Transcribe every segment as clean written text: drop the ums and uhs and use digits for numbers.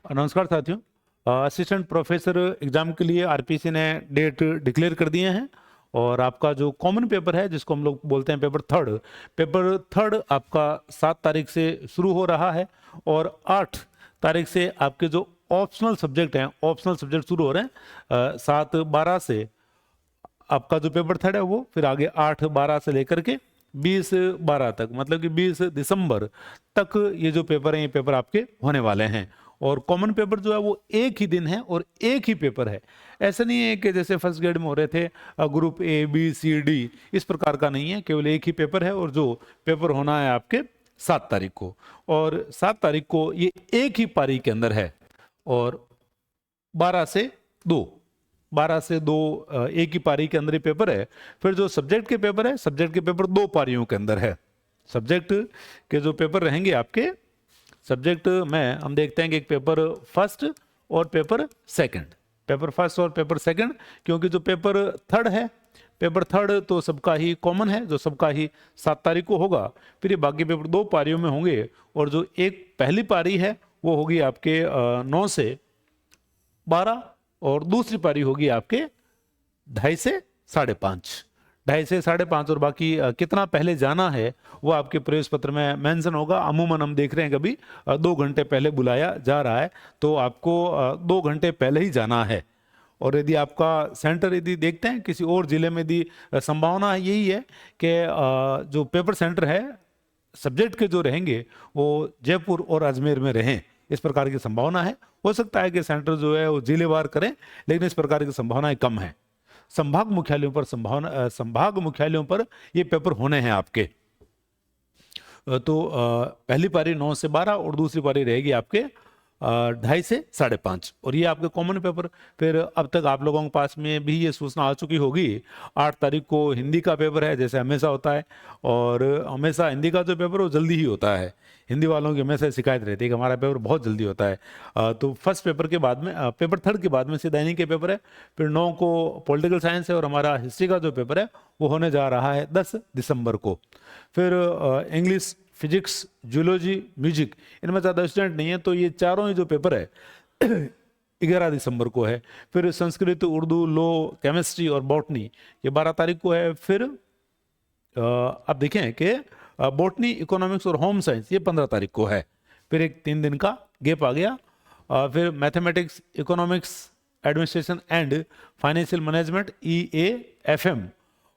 नमस्कार साथियों। Assistant professor exam के लिए आरपीसी ने डेट डिक्लेयर कर दिए हैं और आपका जो कॉमन पेपर है जिसको हम लोग बोलते हैं पेपर थर्ड आपका 7 तारीख से शुरू हो रहा है और 8 तारीख से आपके जो ऑप्शनल सब्जेक्ट शुरू हो रहे हैं। 7-12 से आपका जो पेपर थर्ड है वो फिर आगे 8-12 से लेकर के 20-12 तक, मतलब कि 20 दिसंबर तक ये जो पेपर हैं ये पेपर आपके होने वाले हैं। और कॉमन पेपर जो है वो एक ही दिन है और एक ही पेपर है। ऐसा नहीं है कि जैसे फर्स्ट ग्रेड में हो रहे थे group A B C D, इस प्रकार का नहीं है। केवल एक ही पेपर है और जो पेपर होना है आपके 7 तारीख को, और 7 तारीख को ये एक ही पारी के अंदर है और 12 से 2 एक ही पारी के अंदर ही पेपर है। फिर जो सब्जेक्ट के पेपर है, सब्जेक्ट के पेपर 2 पारियों के अंदर है। सब्जेक्ट के जो पेपर रहेंगे आपके सब्जेक्ट में हम देखते हैं कि एक पेपर फर्स्ट और पेपर सेकंड, क्योंकि जो पेपर थर्ड है, पेपर थर्ड तो सबका ही कॉमन है, जो सबका ही 7 तारीख को होगा। फिर ये बाकी पेपर 2 पारियों में होंगे और जो एक पहली पारी है वो होगी आपके 9 से 12 और दूसरी पारी होगी आपके 2:30 से 5:30 और बाकी कितना पहले जाना है वो आपके प्रवेश पत्र में मेंशन होगा। अमूमन हम देख रहे हैं कभी 2 घंटे पहले बुलाया जा रहा है तो आपको 2 घंटे पहले ही जाना है। और यदि आपका सेंटर यदि देखते हैं किसी और जिले में, यदि संभावना यही है कि जो पेपर सेंटर है सब्जेक्ट के जो रहेंगे वो जयपुर और अजमेर में रहें, इस प्रकार की संभावना है। हो सकता है कि सेंटर जो है वो जिलेवार करें, लेकिन इस प्रकार की संभावनाएं कम है। संभाग मुख्यालयों पर ये पेपर होने हैं आपके। तो पहली पारी 9 से 12 और दूसरी पारी रहेगी आपके 2:30 से 5:30 और ये आपके कॉमन पेपर। फिर अब तक आप लोगों के पास में भी ये सूचना आ चुकी होगी, 8 तारीख को हिंदी का पेपर है, जैसे हमेशा होता है। और हमेशा हिंदी का जो पेपर वो जल्दी ही होता है। हिंदी वालों की हमेशा शिकायत रहती है कि हमारा पेपर बहुत जल्दी होता है। तो फर्स्ट पेपर के बाद में पेपर थर्ड के बाद में सीधा हिंदी के पेपर है। फिर 9 को पॉलिटिकल साइंस है और हमारा हिस्ट्री का जो पेपर है वो होने जा रहा है 10 दिसंबर को। फिर इंग्लिश, फिजिक्स, जूलॉजी, म्यूजिक, इनमें ज़्यादा स्टूडेंट नहीं है तो ये चारों ही जो पेपर है 11 दिसंबर को है। फिर संस्कृत, उर्दू, लॉ, केमिस्ट्री और बॉटनी ये 12 तारीख को है। फिर आप देखें कि बॉटनी, इकोनॉमिक्स और होम साइंस ये 15 तारीख को है। फिर एक 3 दिन का गैप आ गया। फिर mathematics, economics, administration and financial management EAFM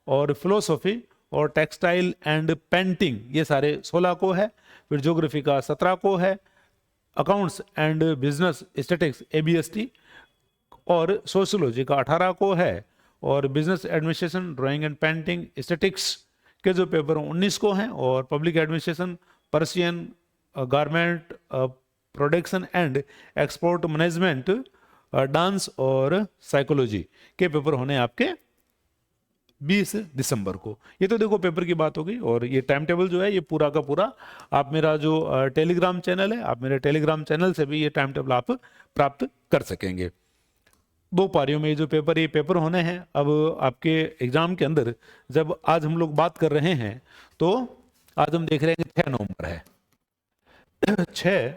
और फिलोसॉफी और टेक्सटाइल एंड पेंटिंग ये सारे 16 को है। फिर ज्योग्राफी का 17 को है। Accounts and business statistics ABST और सोशियोलॉजी का 18 को है। और business administration, drawing and painting, statistics के जो पेपर 19 को हैं। और public administration, Persian, garment, production and export management, dance और साइकोलॉजी के पेपर होने आपके 20 दिसंबर को। ये तो देखो पेपर की बात हो गई। और ये टाइम टेबल जो है ये पूरा का पूरा आप मेरा जो टेलीग्राम चैनल है, आप मेरे टेलीग्राम चैनल से भी ये टाइम टेबल आप प्राप्त कर सकेंगे। 2 पारियों में ये जो पेपर ये पेपर होने हैं। अब आपके एग्जाम के अंदर जब आज हम लोग बात कर रहे हैं तो आज हम देख रहे हैं कि 6 नवंबर है 6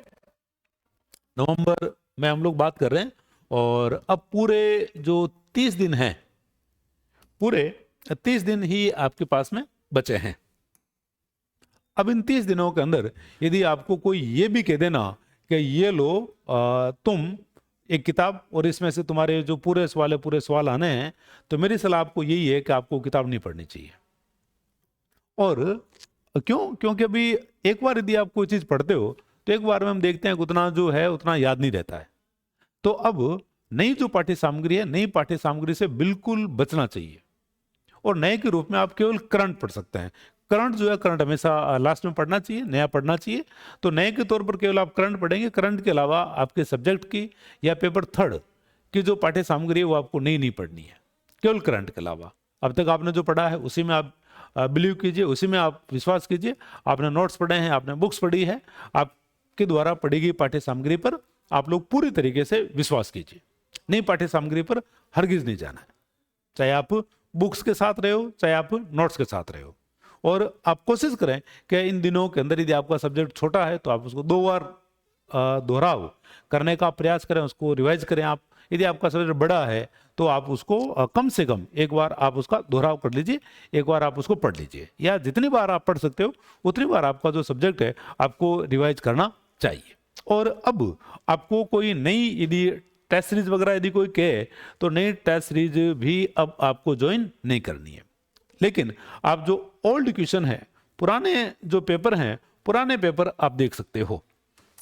नवंबर में हम लोग बात कर रहे हैं। और अब पूरे जो 30 दिन हैं, पूरे 30 दिन ही आपके पास में बचे हैं। अब इन 30 दिनों के अंदर यदि आपको कोई ये भी कह देना कि ये लो तुम एक किताब और इसमें से तुम्हारे जो पूरे सवाल आने हैं, तो मेरी सलाह आपको यही है कि आपको किताब नहीं पढ़नी चाहिए। और क्यों? क्योंकि अभी एक बार यदि आप कोई चीज पढ़ते हो तो एक बार में हम देखते हैं कि उतना जो है उतना याद नहीं रहता है। तो अब नई जो पाठ्य सामग्री है, नई पाठ्य सामग्री से बिल्कुल बचना चाहिए। और नए के रूप में आप केवल करंट पढ़ सकते हैं। करंट जो है, करंट हमेशा लास्ट में पढ़ना चाहिए, नया पढ़ना चाहिए। तो नए के तौर पर केवल आप करंट पढ़ेंगे। करंट के अलावा आपके सब्जेक्ट की या पेपर थर्ड की जो पाठ्य सामग्री है वो आपको नई पढ़नी है, केवल करंट के अलावा। अब तक आपने जो पढ़ा है उसी में आप बिलीव कीजिए, उसी में आप विश्वास कीजिए। आपने नोट्स पढ़े हैं, आपने बुक्स पढ़ी है, आपके द्वारा पढ़ी गई पाठ्य सामग्री पर आप लोग पूरी तरीके से विश्वास कीजिए। नई पाठ्य सामग्री पर हरगिज नहीं जाना है, चाहे आप बुक्स के साथ रहे हो, चाहे आप नोट्स के साथ रहे हो। और आप कोशिश करें कि इन दिनों के अंदर यदि आपका सब्जेक्ट छोटा है तो आप उसको 2 बार दोहराव करने का प्रयास करें, उसको रिवाइज करें आप। यदि आपका सब्जेक्ट बड़ा है तो आप उसको कम से कम एक बार आप उसका दोहराव कर लीजिए, एक बार आप उसको पढ़ लीजिए, या जितनी बार आप पढ़ सकते हो उतनी बार आपका जो सब्जेक्ट है आपको रिवाइज करना चाहिए। और अब आपको कोई नई यदि टेस्ट सीरीज वगैरह यदि कोई कहे तो नई टेस्ट सीरीज भी अब आपको ज्वाइन नहीं करनी है। लेकिन आप जो ओल्ड क्वेश्चन है, पुराने जो पेपर हैं, पुराने पेपर आप देख सकते हो।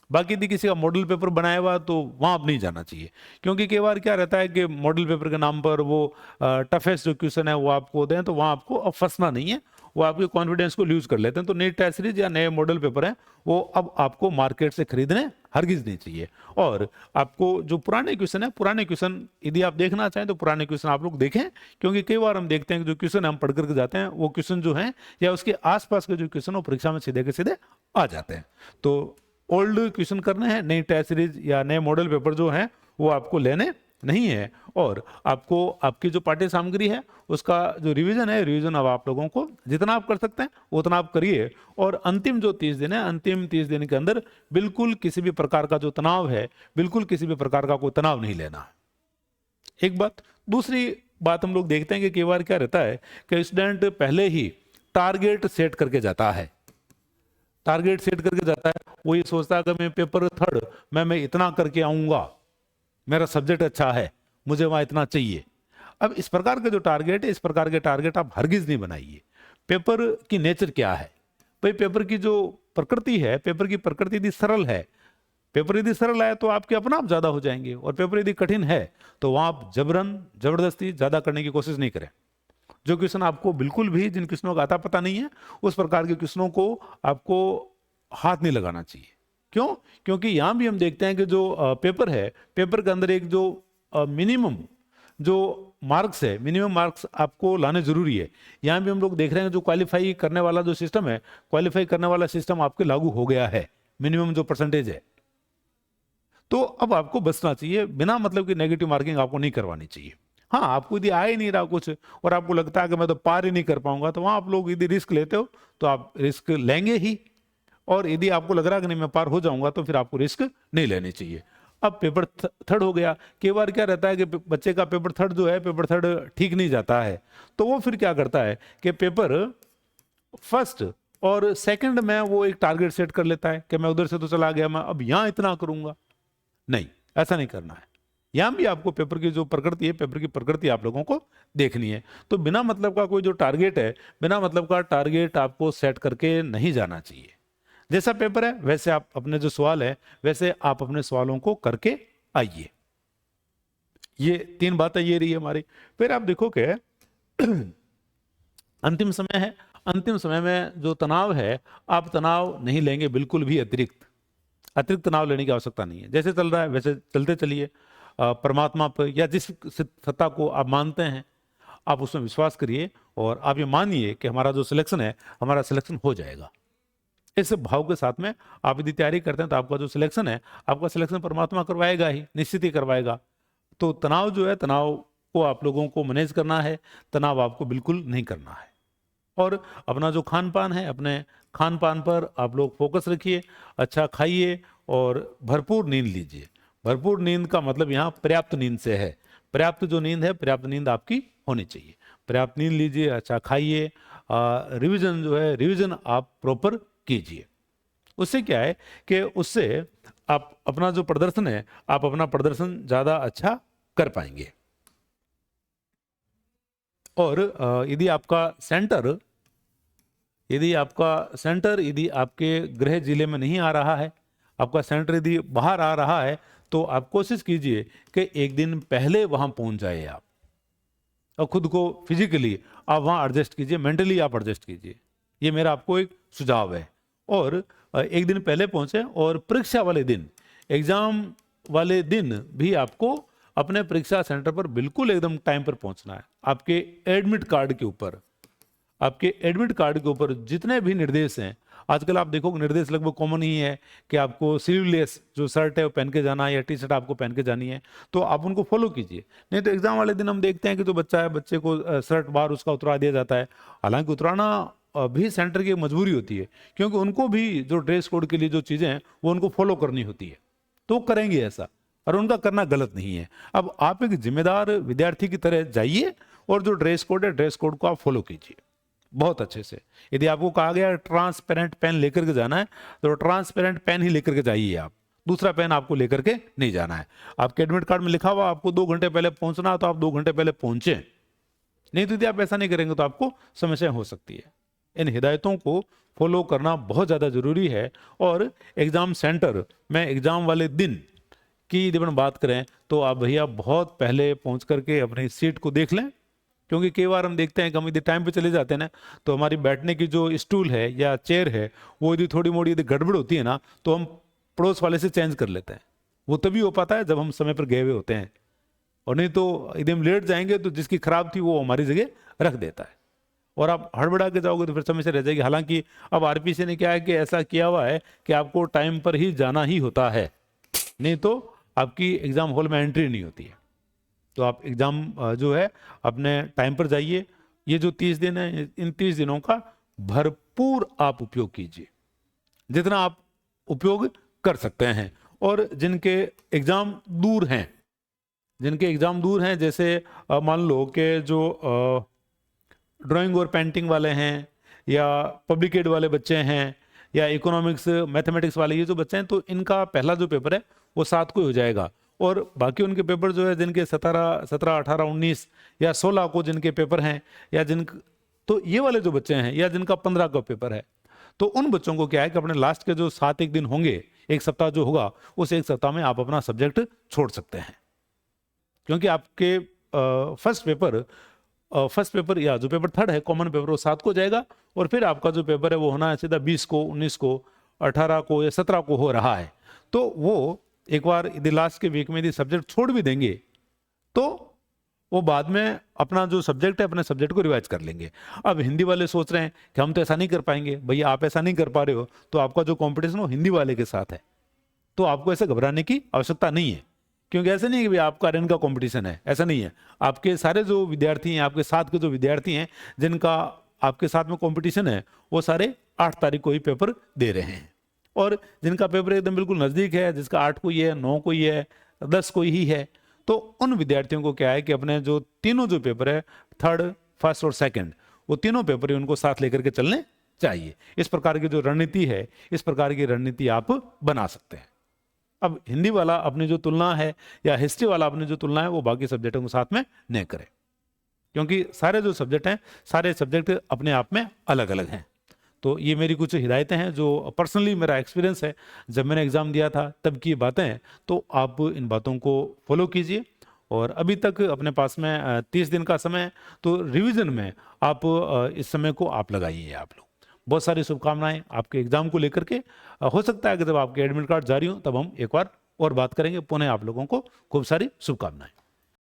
बाकी यदि किसी का मॉडल पेपर बनाया हुआ तो वहां आप नहीं जाना चाहिए, क्योंकि कई बार क्या रहता है कि मॉडल पेपर के नाम पर वो टफेस्ट जो क्वेश्चन है वो आपको दें, तो वहां आपको अब फंसना नहीं है, वो आपके कॉन्फिडेंस को लूज कर लेते हैं। तो नई टेस्ट सीरीज या नए मॉडल पेपर हैं वो अब आपको मार्केट से खरीदने हरगिज नहीं चाहिए। और आपको जो पुराने क्वेश्चन है, पुराने क्वेश्चन यदि आप देखना चाहें तो पुराने क्वेश्चन आप लोग देखें, क्योंकि कई बार हम देखते हैं कि जो क्वेश्चन हम पढ़ करके जाते हैं वो क्वेश्चन जो है या उसके आसपास के जो क्वेश्चन वो परीक्षा में सीधे के सीधे आ जाते हैं। तो ओल्ड क्वेश्चन करने हैं, नई टेस्ट सीरीज या नए मॉडल पेपर जो हैं वो आपको लेने नहीं है। और आपको आपकी जो पाठ्य सामग्री है उसका जो रिवीजन है, रिवीजन अब आप लोगों को जितना आप कर सकते हैं उतना आप करिए। और अंतिम जो 30 दिन है, अंतिम 30 दिन के अंदर बिल्कुल किसी भी प्रकार का जो तनाव है, बिल्कुल किसी भी प्रकार का कोई तनाव नहीं लेना है। एक बात। दूसरी बात हम लोग देखते हैं कि कई बार क्या रहता है कि स्टूडेंट पहले ही टारगेट सेट करके जाता है, टारगेट सेट करके जाता है। वो ये सोचता है कि मैं पेपर थर्ड मैं इतना करके आऊंगा, मेरा सब्जेक्ट अच्छा है, मुझे वहां इतना चाहिए। अब इस प्रकार के जो टारगेट है, इस प्रकार के टारगेट आप हरगिज नहीं बनाइए। पेपर की नेचर क्या है भाई, पेपर की जो प्रकृति है, पेपर की प्रकृति यदि सरल है, पेपर यदि सरल है तो आपके अपना आप ज्यादा हो जाएंगे, और पेपर यदि कठिन है तो वहां आप जबरन जबरदस्ती ज्यादा करने की कोशिश नहीं करें। जो क्वेश्चन आपको बिल्कुल भी, जिन क्वेश्चनों का आता पता नहीं है, उस प्रकार के क्वेश्चनों को आपको हाथ नहीं लगाना चाहिए। क्यों? क्योंकि यहां भी हम देखते हैं कि जो पेपर है, पेपर के अंदर एक जो मिनिमम जो मार्क्स है, मिनिमम मार्क्स आपको लाने जरूरी है। यहां भी हम लोग देख रहे हैं जो क्वालिफाई करने वाला जो सिस्टम है, क्वालिफाई करने वाला सिस्टम आपके लागू हो गया है, मिनिमम जो परसेंटेज है। तो अब आपको बचना चाहिए, बिना मतलब की नेगेटिव मार्किंग आपको नहीं करवानी चाहिए। हाँ, आपको यदि आ ही नहीं रहा कुछ और आपको लगता है कि मैं तो पार ही नहीं कर पाऊंगा, तो वहां आप लोग यदि रिस्क लेते हो तो आप रिस्क लेंगे ही। और यदि आपको लग रहा है कि नहीं मैं पार हो जाऊंगा, तो फिर आपको रिस्क नहीं लेनी चाहिए। अब पेपर थर्ड हो गया। कई बार क्या रहता है कि बच्चे का पेपर थर्ड जो है, पेपर थर्ड ठीक नहीं जाता है, तो वो फिर क्या करता है कि पेपर फर्स्ट और सेकंड में वो एक टारगेट सेट कर लेता है कि मैं उधर से तो चला गया, मैं अब यहां इतना करूंगा। नहीं, ऐसा नहीं करना है। यहां भी आपको पेपर की जो प्रकृति है, पेपर की प्रकृति आप लोगों को देखनी है। तो बिना मतलब का कोई जो टारगेट है, बिना मतलब का टारगेट आपको सेट करके नहीं जाना चाहिए। जैसा पेपर है वैसे आप अपने जो सवाल है वैसे आप अपने सवालों को करके आइए। ये 3 बातें ये रही हमारी। फिर आप देखो कि अंतिम समय है, अंतिम समय में जो तनाव है, आप तनाव नहीं लेंगे बिल्कुल भी। अतिरिक्त तनाव लेने की आवश्यकता नहीं है। जैसे चल रहा है वैसे चलते चलिए। परमात्मा पर या जिस सत्ता को आप मानते हैं आप उसमें विश्वास करिए, और आप ये मानिए कि हमारा जो सिलेक्शन है, हमारा सिलेक्शन हो जाएगा। इस भाव के साथ में आप यदि तैयारी करते हैं तो आपका जो सिलेक्शन है, आपका सिलेक्शन परमात्मा करवाएगा ही, निश्चित ही करवाएगा। तो तनाव जो है, तनाव को आप लोगों को मैनेज करना है, तनाव आपको बिल्कुल नहीं करना है। और अपना जो खान पान है, अपने खान पान पर आप लोग फोकस रखिए, अच्छा खाइए और भरपूर नींद लीजिए। भरपूर नींद का मतलब यहाँ पर्याप्त नींद से है। पर्याप्त जो नींद है, पर्याप्त नींद आपकी होनी चाहिए। पर्याप्त नींद लीजिए, अच्छा खाइए, रिवीजन जो है, रिवीजन आप प्रॉपर कीजिए। उससे क्या है कि उससे आप अपना जो प्रदर्शन है, आप अपना प्रदर्शन ज्यादा अच्छा कर पाएंगे। और यदि आपका सेंटर यदि आपके गृह जिले में नहीं आ रहा है, आपका सेंटर यदि बाहर आ रहा है, तो आप कोशिश कीजिए कि एक दिन पहले वहां पहुंच जाए आप, और खुद को फिजिकली आप वहां एडजस्ट कीजिए, मेंटली आप एडजस्ट कीजिए। ये मेरा आपको एक सुझाव है। और एक दिन पहले पहुंचे, और परीक्षा वाले दिन, एग्जाम वाले दिन भी आपको अपने परीक्षा सेंटर पर बिल्कुल एकदम टाइम पर पहुंचना है। आपके एडमिट कार्ड के ऊपर जितने भी निर्देश हैं, आजकल आप देखोगे निर्देश लगभग कॉमन ही है कि आपको स्लीवलेस जो शर्ट है वो पहन के जाना है, या टी शर्ट आपको पहन के जानी है, तो आप उनको फॉलो कीजिए। नहीं तो एग्जाम वाले दिन हम देखते हैं कि जो बच्चा है, बच्चे को शर्ट बाहर उसका उतरा दिया जाता है। हालांकि उतराना भी सेंटर की मजबूरी होती है, क्योंकि उनको भी जो ड्रेस कोड के लिए जो चीज़ें हैं वो उनको फॉलो करनी होती है, तो करेंगे ऐसा, और उनका करना गलत नहीं है। अब आप एक जिम्मेदार विद्यार्थी की तरह जाइए और जो ड्रेस कोड है ड्रेस कोड को आप फॉलो कीजिए बहुत अच्छे से। यदि आपको कहा गया ट्रांसपेरेंट पेन लेकर के जाना है तो ट्रांसपेरेंट पेन ही लेकर के जाइए आप, दूसरा पेन आपको लेकर के नहीं जाना है। आपके एडमिट कार्ड में लिखा हुआ आपको 2 घंटे पहले पहुंचना, तो आप 2 घंटे पहले पहुंचे, नहीं तो यदि आप ऐसा नहीं करेंगे तो आपको समस्या हो सकती है। इन हिदायतों को फॉलो करना बहुत ज़्यादा जरूरी है। और एग्जाम सेंटर में एग्जाम वाले दिन की यदि अपन बात करें तो आप भैया बहुत पहले पहुंच करके अपनी सीट को देख लें, क्योंकि कई बार हम देखते हैं कि हम यदि टाइम पे चले जाते हैं ना तो हमारी बैठने की जो स्टूल है या चेयर है वो यदि थोड़ी मोड़ी यदि गड़बड़ होती है ना तो हम पड़ोस वाले से चेंज कर लेते हैं। वो तभी हो पाता है जब हम समय पर गए हुए होते हैं, और नहीं तो यदि हम लेट जाएंगे तो जिसकी खराब थी वो हमारी जगह रख देता है, और आप हड़बड़ा के जाओगे तो फिर समस्या रह जाएगी। हालांकि अब आरपीसी ने क्या है कि ऐसा किया हुआ है कि आपको टाइम पर ही जाना ही होता है, नहीं तो आपकी एग्जाम हॉल में एंट्री नहीं होती है। तो आप एग्जाम जो है अपने टाइम पर जाइए। ये जो 30 दिन है इन 30 दिनों का भरपूर आप उपयोग कीजिए, जितना आप उपयोग कर सकते हैं। और जिनके एग्जाम दूर हैं, जिनके एग्जाम दूर हैं, जैसे मान लो कि जो ड्राइंग और पेंटिंग वाले हैं या पब्लिक एड वाले बच्चे हैं या इकोनॉमिक्स मैथमेटिक्स वाले ये जो बच्चे हैं, तो इनका पहला जो पेपर है वो 7 को हो जाएगा। और बाकी उनके पेपर जो है जिनके 17, 18, 19 या 16 को जिनके पेपर हैं, या तो ये वाले जो बच्चे हैं या जिनका 15 का पेपर है, तो उन बच्चों को क्या है कि अपने लास्ट के जो 7 एक दिन होंगे, एक सप्ताह जो होगा, उस एक सप्ताह में आप अपना सब्जेक्ट छोड़ सकते हैं। क्योंकि आपके फर्स्ट पेपर या जो पेपर 3 है कॉमन पेपर वो 7 को जाएगा, और फिर आपका जो पेपर है वो होना है सीधा 20 को, 19 को, 18 को या 17 को हो रहा है। तो वो एक बार यदि लास्ट के वीक में यदि सब्जेक्ट छोड़ भी देंगे तो वो बाद में अपना जो सब्जेक्ट है अपने सब्जेक्ट को रिवाइज कर लेंगे। अब हिंदी वाले सोच रहे हैं कि हम तो ऐसा नहीं कर पाएंगे। भैया आप ऐसा नहीं कर पा रहे हो तो आपका जो कंपटीशन वो हिंदी वाले के साथ है, तो आपको ऐसे घबराने की आवश्यकता नहीं है। क्योंकि ऐसे नहीं है कि भाई आपका रन का कंपटीशन है, ऐसा नहीं है। आपके सारे जो विद्यार्थी हैं, आपके साथ के जो विद्यार्थी हैं जिनका आपके साथ में कंपटीशन है, वो सारे 8 तारीख को ही पेपर दे रहे हैं। और जिनका पेपर एकदम बिल्कुल नज़दीक है, जिसका 8 को ही है, 9 को ही है, 10 को ही है, तो उन विद्यार्थियों को क्या है कि अपने जो तीनों जो पेपर है 3rd, 1st और 2nd, वो तीनों पेपर ही उनको साथ लेकर के चलने चाहिए। इस प्रकार की जो रणनीति है, इस प्रकार की रणनीति आप बना सकते हैं। अब हिंदी वाला अपनी जो तुलना है या हिस्ट्री वाला अपनी जो तुलना है वो बाकी सब्जेक्टों के साथ में नहीं करे, क्योंकि सारे जो सब्जेक्ट हैं, सारे सब्जेक्ट अपने आप में अलग अलग हैं। तो ये मेरी कुछ हिदायतें हैं जो पर्सनली मेरा एक्सपीरियंस है, जब मैंने एग्ज़ाम दिया था तब की बातें हैं। तो आप इन बातों को फॉलो कीजिए। और अभी तक अपने पास में 30 दिन का समय है, तो रिवीजन में आप इस समय को आप लगाइए आप लोग। बहुत सारी शुभकामनाएं आपके एग्जाम को लेकर के। हो सकता है कि जब आपके एडमिट कार्ड जारी हो तब हम एक बार और बात करेंगे। पुनः आप लोगों को खूब सारी शुभकामनाएं।